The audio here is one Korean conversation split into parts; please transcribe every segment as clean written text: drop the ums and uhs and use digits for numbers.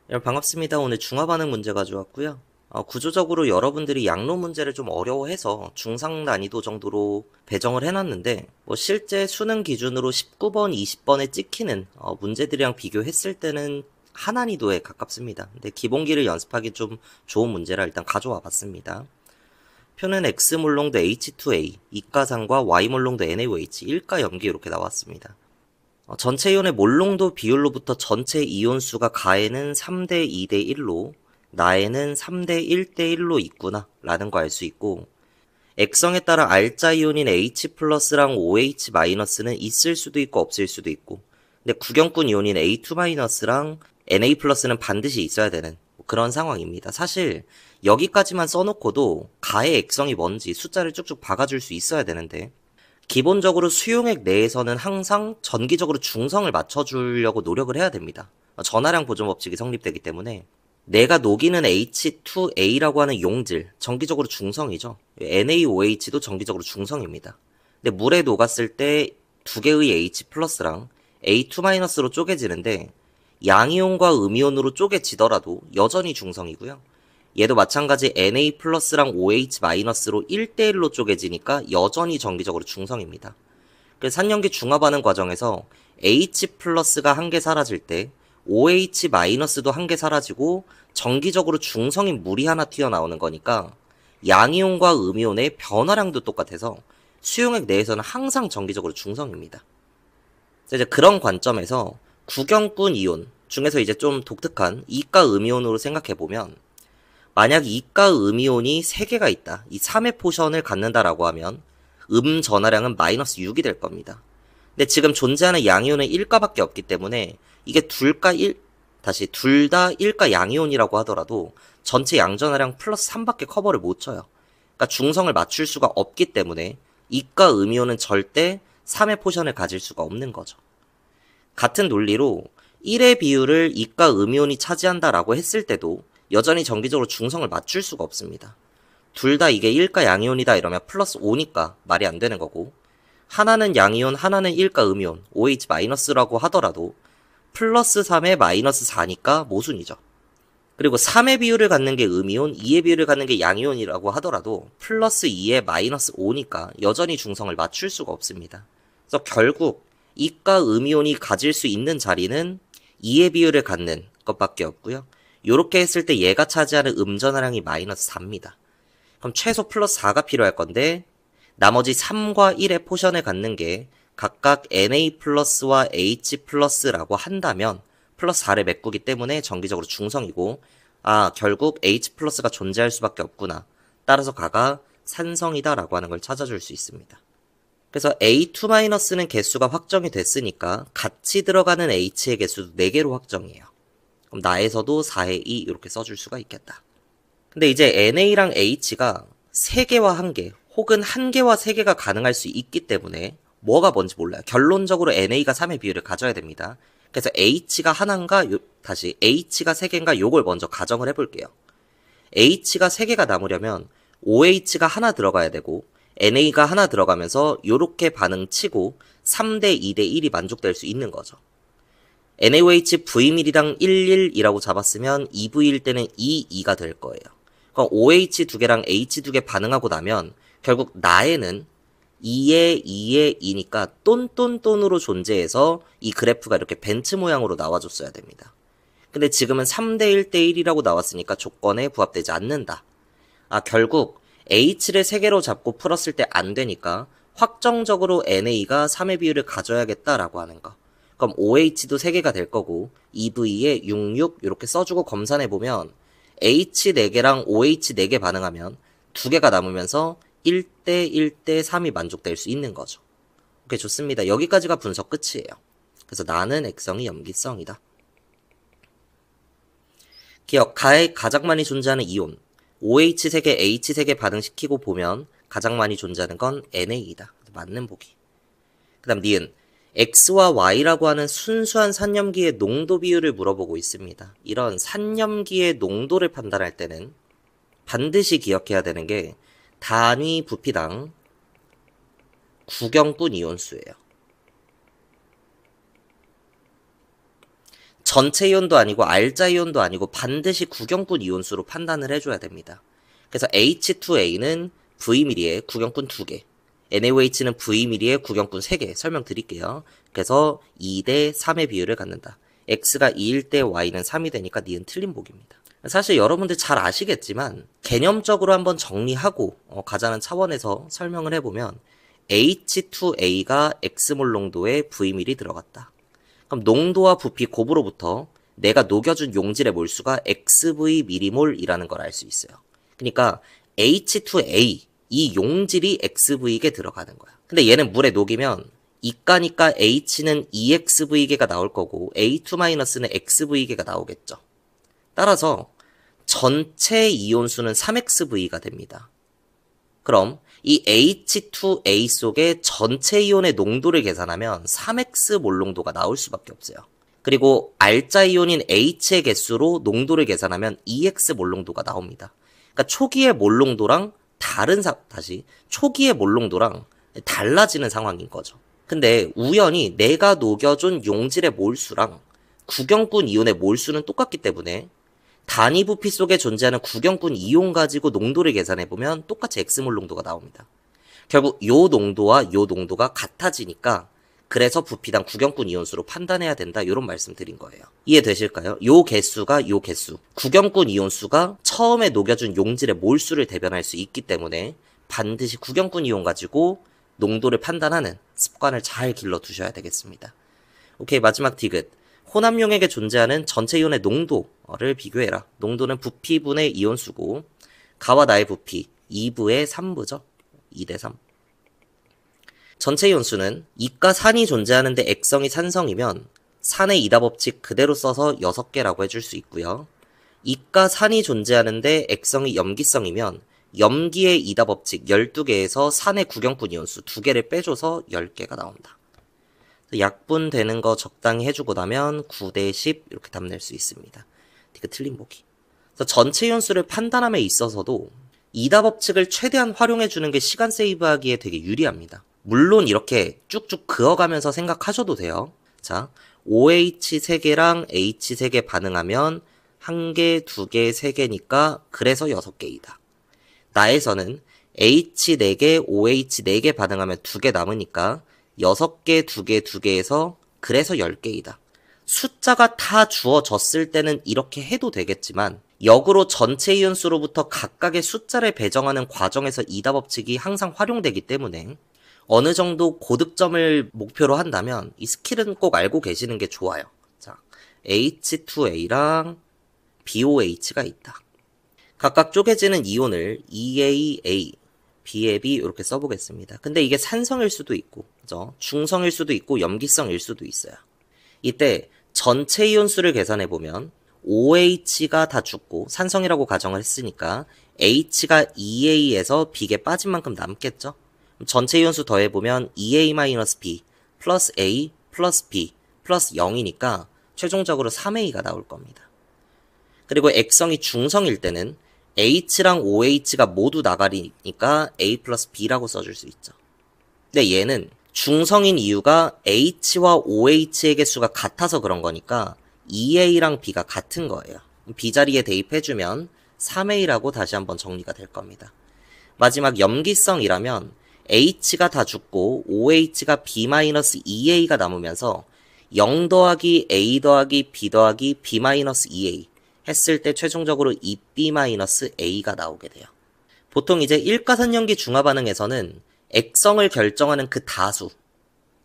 여러분 반갑습니다. 오늘 중화반응 문제 가져왔고요. 구조적으로 여러분들이 양로 문제를 좀 어려워해서 중상 난이도 정도로 배정을 해놨는데 실제 수능 기준으로 19번, 20번에 찍히는 문제들이랑 비교했을 때는 하난이도에 가깝습니다. 근데 기본기를 연습하기 좀 좋은 문제라 일단 가져와 봤습니다. 표는 X몰롱도 H2A, 이가상과 Y몰롱도 NaOH, 일가 염기 이렇게 나왔습니다. 전체 이온의 몰롱도 비율로부터 전체 이온 수가 가에는 3대 2대 1로 나에는 3대 1대 1로 있구나 라는 거 알 수 있고, 액성에 따라 R자 이온인 H 플러스랑 OH 마이너스는 있을 수도 있고 없을 수도 있고, 근데 구경꾼 이온인 A2 마이너스랑 Na 플러스는 반드시 있어야 되는 그런 상황입니다. 사실 여기까지만 써놓고도 가의 액성이 뭔지 숫자를 쭉쭉 박아줄 수 있어야 되는데, 기본적으로 수용액 내에서는 항상 전기적으로 중성을 맞춰주려고 노력을 해야 됩니다. 전하량 보존 법칙이 성립되기 때문에 내가 녹이는 H2A라고 하는 용질, 전기적으로 중성이죠. NaOH도 전기적으로 중성입니다. 근데 물에 녹았을 때 두 개의 H 플러스랑 A2-로 쪼개지는데, 양이온과 음이온으로 쪼개지더라도 여전히 중성이고요. 얘도 마찬가지 Na 플러스랑 OH 마이너스로 1대1로 쪼개지니까 여전히 전기적으로 중성입니다. 그래서 산염기 중화반응 과정에서 H 플러스가 한 개 사라질 때 OH 마이너스도 한 개 사라지고 전기적으로 중성인 물이 하나 튀어나오는 거니까 양이온과 음이온의 변화량도 똑같아서 수용액 내에서는 항상 전기적으로 중성입니다. 이제 그런 관점에서 구경꾼 이온 중에서 이제 좀 독특한 이가 음이온으로 생각해보면, 만약 이가 음이온이 3개가 있다. 이 3의 포션을 갖는다라고 하면 전하량은 마이너스 6이 될 겁니다. 근데 지금 존재하는 양이온은 1가밖에 없기 때문에 이게 둘 다 1가 양이온이라고 하더라도 전체 양전하량 플러스 3밖에 커버를 못 쳐요. 그러니까 중성을 맞출 수가 없기 때문에 이가 음이온은 절대 3의 포션을 가질 수가 없는 거죠. 같은 논리로 1의 비율을 이가 음이온이 차지한다라고 했을 때도 여전히 정기적으로 중성을 맞출 수가 없습니다. 둘 다 이게 1가 양이온이다 이러면 플러스 5니까 말이 안 되는 거고, 하나는 양이온, 하나는 1가 음이온, OH-라고 하더라도 플러스 3에 마이너스 4니까 모순이죠. 그리고 3의 비율을 갖는 게 음이온, 2의 비율을 갖는 게 양이온이라고 하더라도 플러스 2에 마이너스 5니까 여전히 중성을 맞출 수가 없습니다. 그래서 결국 이가 음이온이 가질 수 있는 자리는 2의 비율을 갖는 것밖에 없고요. 이렇게 했을 때 얘가 차지하는 음전하량이 마이너스 4입니다. 그럼 최소 플러스 4가 필요할 건데, 나머지 3과 1의 포션을 갖는 게 각각 Na 플러스와 H 플러스라고 한다면 플러스 4를 메꾸기 때문에 정기적으로 중성이고, 결국 H 플러스가 존재할 수밖에 없구나. 따라서 가가 산성이다 라고 하는 걸 찾아줄 수 있습니다. 그래서 A2-는 개수가 확정이 됐으니까 같이 들어가는 H의 개수도 4개로 확정이에요. 그럼 나에서도 4의 2 이렇게 써줄 수가 있겠다. 근데 이제 NA랑 H가 3개와 1개 혹은 1개와 3개가 가능할 수 있기 때문에 뭐가 뭔지 몰라요. 결론적으로 NA가 3의 비율을 가져야 됩니다. 그래서 H가 하나인가 H가 3개인가 요걸 먼저 가정을 해볼게요. H가 3개가 남으려면 OH가 하나 들어가야 되고 NA가 하나 들어가면서 요렇게 반응치고 3대 2대 1이 만족될 수 있는 거죠. NaOH V밀이랑 11이라고 잡았으면 2V일 때는 2가 될 거예요. 그럼 OH 2개랑 H 2개 반응하고 나면 결국 나에는 2에 2에 2니까 똔똔똔으로 존재해서 이 그래프가 이렇게 벤츠 모양으로 나와줬어야 됩니다. 근데 지금은 3대 1대 1이라고 나왔으니까 조건에 부합되지 않는다. 결국 H를 3개로 잡고 풀었을 때 안 되니까 확정적으로 NA가 3의 비율을 가져야겠다라고 하는 거. 그럼 OH도 3개가 될 거고 2V에 66 이렇게 써주고 검산해보면 H 4개랑 OH 4개 반응하면 2개가 남으면서 1대 1대 3이 만족될 수 있는 거죠. 오케이, 좋습니다. 여기까지가 분석 끝이에요. 그래서 나는 액성이 염기성이다. 기억, 가에 가장 많이 존재하는 이온 OH 3개, H 3개 반응시키고 보면 가장 많이 존재하는 건 NA이다. 맞는 보기. 그 다음 니은, X와 Y라고 하는 순수한 산염기의 농도 비율을 물어보고 있습니다. 이런 산염기의 농도를 판단할 때는 반드시 기억해야 되는 게 단위 부피당 구경꾼 이온수예요. 전체 이온도 아니고 알자 이온도 아니고 반드시 구경꾼 이온수로 판단을 해줘야 됩니다. 그래서 H2A는 V미리에 구경꾼 2개, NaOH는 V미리에 구경꾼 3개 설명드릴게요. 그래서 2대 3의 비율을 갖는다. X가 2일 때 Y는 3이 되니까 니은 틀린 복입니다. 사실 여러분들 잘 아시겠지만 개념적으로 한번 정리하고 가자는 차원에서 설명을 해보면 H2A가 X몰 농도의 V밀이 들어갔다. 그럼 농도와 부피 곱으로부터 내가 녹여준 용질의 몰수가 XV 미리몰이라는 걸 알 수 있어요. 그러니까 H2A 이 용질이 XV에게 들어가는 거야. 근데 얘는 물에 녹이면 이가니까 H는 EXV계가 나올 거고 A2-는 XV계가 나오겠죠. 따라서 전체 이온수는 3XV가 됩니다. 그럼 이 H2A 속의 전체 이온의 농도를 계산하면 3X 몰 농도가 나올 수밖에 없어요. 그리고 알자 이온인 H의 개수로 농도를 계산하면 2X 몰 농도가 나옵니다. 그러니까 초기의 몰 농도랑 초기의 몰 농도랑 달라지는 상황인 거죠. 근데 우연히 내가 녹여준 용질의 몰수랑 구경꾼 이온의 몰수는 똑같기 때문에 단위 부피 속에 존재하는 구경꾼 이온 가지고 농도를 계산해보면 똑같이 X몰 농도가 나옵니다. 결국 요 농도와 요 농도가 같아지니까 그래서 부피당 구경꾼 이온수로 판단해야 된다, 이런 말씀 드린 거예요. 이해되실까요? 요 개수가 요 개수, 구경꾼 이온수가 처음에 녹여준 용질의 몰수를 대변할 수 있기 때문에 반드시 구경꾼 이온 가지고 농도를 판단하는 습관을 잘 길러두셔야 되겠습니다. 오케이, 마지막 디귿. 혼합용액에 존재하는 전체 이온의 농도를 비교해라. 농도는 부피분의 이온수고 가와 나의 부피 2부의 3부죠. 2대 3. 전체 이온수는 이가 산이 존재하는데 액성이 산성이면 산의 이다 법칙 그대로 써서 6개라고 해줄 수 있고요. 이가 산이 존재하는데 액성이 염기성이면 염기의 이다 법칙 12개에서 산의 구경꾼 이온수 2개를 빼줘서 10개가 나온다. 약분되는 거 적당히 해주고 나면 9대 10 이렇게 답 낼 수 있습니다. 이거 틀린 보기. 그래서 전체 이온수를 판단함에 있어서도 이다 법칙을 최대한 활용해주는 게 시간 세이브하기에 되게 유리합니다. 물론 이렇게 쭉쭉 그어가면서 생각하셔도 돼요. 자, OH 3개랑 H 3개 반응하면 1개, 2개, 3개니까 그래서 6개이다. 나에서는 H 4개, OH 4개 반응하면 2개 남으니까 6개, 2개, 2개에서 그래서 10개이다. 숫자가 다 주어졌을 때는 이렇게 해도 되겠지만 역으로 전체 이온수로부터 각각의 숫자를 배정하는 과정에서 이다 법칙이 항상 활용되기 때문에 어느 정도 고득점을 목표로 한다면 이 스킬은 꼭 알고 계시는 게 좋아요. 자, H2A랑 BOH가 있다. 각각 쪼개지는 이온을 EAA, BAB 이렇게 써보겠습니다. 근데 이게 산성일 수도 있고, 그죠? 중성일 수도 있고, 염기성일 수도 있어요. 이때 전체 이온수를 계산해보면 OH가 다 죽고 산성이라고 가정을 했으니까 H가 EA에서 B에 빠진 만큼 남겠죠? 전체 이온수 더해보면 EA-B 플러스 A 플러스 B 플러스 0이니까 최종적으로 3A가 나올 겁니다. 그리고 액성이 중성일 때는 H랑 OH가 모두 나가리니까 A 플러스 B라고 써줄 수 있죠. 근데 얘는 중성인 이유가 H와 OH의 개수가 같아서 그런 거니까 EA랑 B가 같은 거예요. B 자리에 대입해주면 3A라고 다시 한번 정리가 될 겁니다. 마지막 염기성이라면 H가 다 죽고 OH가 B-2A가 남으면서 0 더하기 A 더하기 B 더하기 B-2A 했을 때 최종적으로 2B-A가 나오게 돼요. 보통 이제 일가산염기 중화반응에서는 액성을 결정하는 그 다수,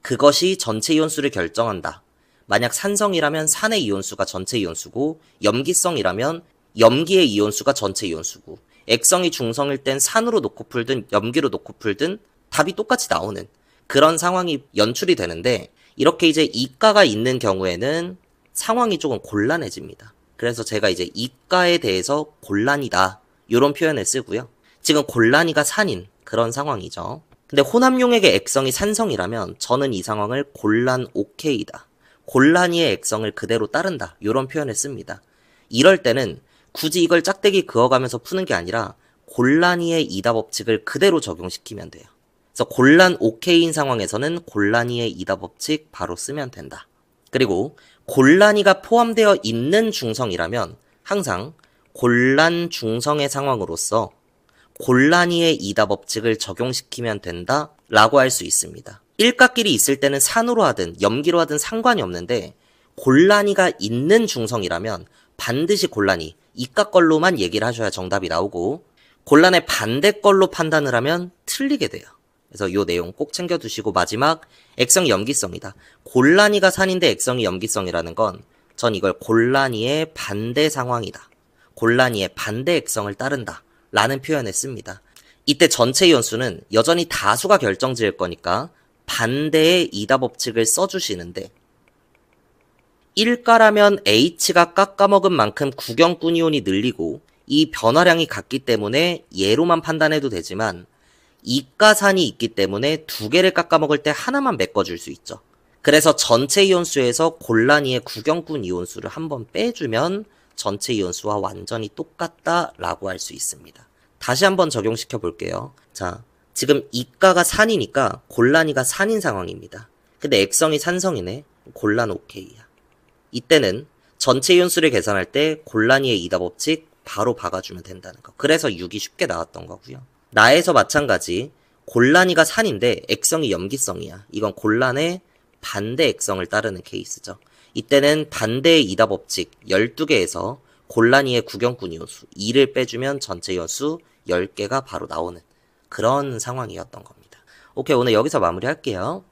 그것이 전체 이온수를 결정한다. 만약 산성이라면 산의 이온수가 전체 이온수고 염기성이라면 염기의 이온수가 전체 이온수고 액성이 중성일 땐 산으로 놓고 풀든 염기로 놓고 풀든 답이 똑같이 나오는 그런 상황이 연출이 되는데 이렇게 이제 이가가 있는 경우에는 상황이 조금 곤란해집니다. 그래서 제가 이제 이가에 대해서 곤란이다 이런 표현을 쓰고요. 지금 곤란이가 산인 그런 상황이죠. 근데 혼합용액의 액성이 산성이라면 저는 이 상황을 곤란 오케이다. 곤란이의 액성을 그대로 따른다. 이런 표현을 씁니다. 이럴 때는 굳이 이걸 짝대기 그어가면서 푸는 게 아니라 곤란이의 이다 법칙을 그대로 적용시키면 돼요. 그래서 곤란 오케이인 상황에서는 곤란이의 이다 법칙 바로 쓰면 된다. 그리고 곤란이가 포함되어 있는 중성이라면 항상 곤란 중성의 상황으로서 곤란이의 이다 법칙을 적용시키면 된다 라고 할 수 있습니다. 일가끼리 있을 때는 산으로 하든 염기로 하든 상관이 없는데 곤란이가 있는 중성이라면 반드시 곤란이 이가 걸로만 얘기를 하셔야 정답이 나오고 곤란의 반대 걸로 판단을 하면 틀리게 돼요. 그래서 이 내용 꼭 챙겨두시고 마지막 액성이 염기성이다. 곤란이가 산인데 액성이 염기성이라는 건 전 이걸 곤란이의 반대 상황이다. 곤란이의 반대 액성을 따른다 라는 표현을 씁니다. 이때 전체 이온수는 여전히 다수가 결정지을 거니까 반대의 이다 법칙을 써주시는데 1가라면 H가 깎아먹은 만큼 구경꾼 이온이 늘리고 이 변화량이 같기 때문에 얘로만 판단해도 되지만 2가산이 있기 때문에 두 개를 깎아먹을 때 하나만 메꿔줄 수 있죠. 그래서 전체 이온수에서 곤란이의 구경꾼 이온수를 한번 빼주면 전체 이온수와 완전히 똑같다라고 할 수 있습니다. 다시 한번 적용시켜 볼게요. 자, 지금 2가가 산이니까 곤란이가 산인 상황입니다. 근데 액성이 산성이네. 곤란 오케이야. 이때는 전체 이온수를 계산할 때 곤란이의 이다 법칙 바로 박아주면 된다는 거. 그래서 6이 쉽게 나왔던 거고요. 나에서 마찬가지 곤란이가 산인데 액성이 염기성이야. 이건 곤란의 반대 액성을 따르는 케이스죠. 이때는 반대의 이다 법칙 12개에서 곤란이의 구경꾼 이온수 2를 빼주면 전체 이온수 10개가 바로 나오는 그런 상황이었던 겁니다. 오케이, 오늘 여기서 마무리할게요.